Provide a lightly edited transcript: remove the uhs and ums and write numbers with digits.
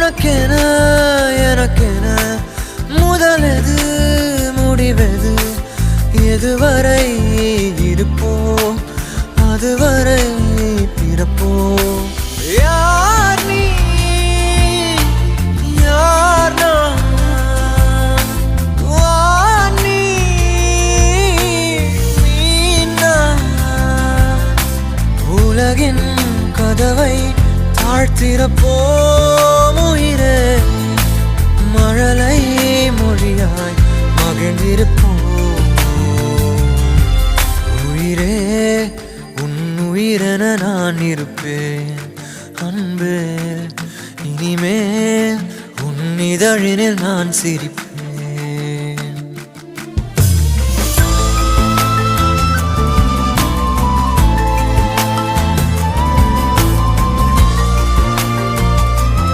உனக்கென எனக்கென முதலெது முடிவெது எதுவரை இருப்போம் அதுவரை பிறப்போம் யார் நீ யார் நான் வானி மீனான் உலகின் கதவை தாழ்த்திறப்போம் உயிரே மழலை மொழியாய் மகிழ்ந்திருப்போம் உயிரே உன் உயிரென நான் இருப்பேன் அன்பே இனிமேல் உன் இதழினில் நான் சிரிப்பேன்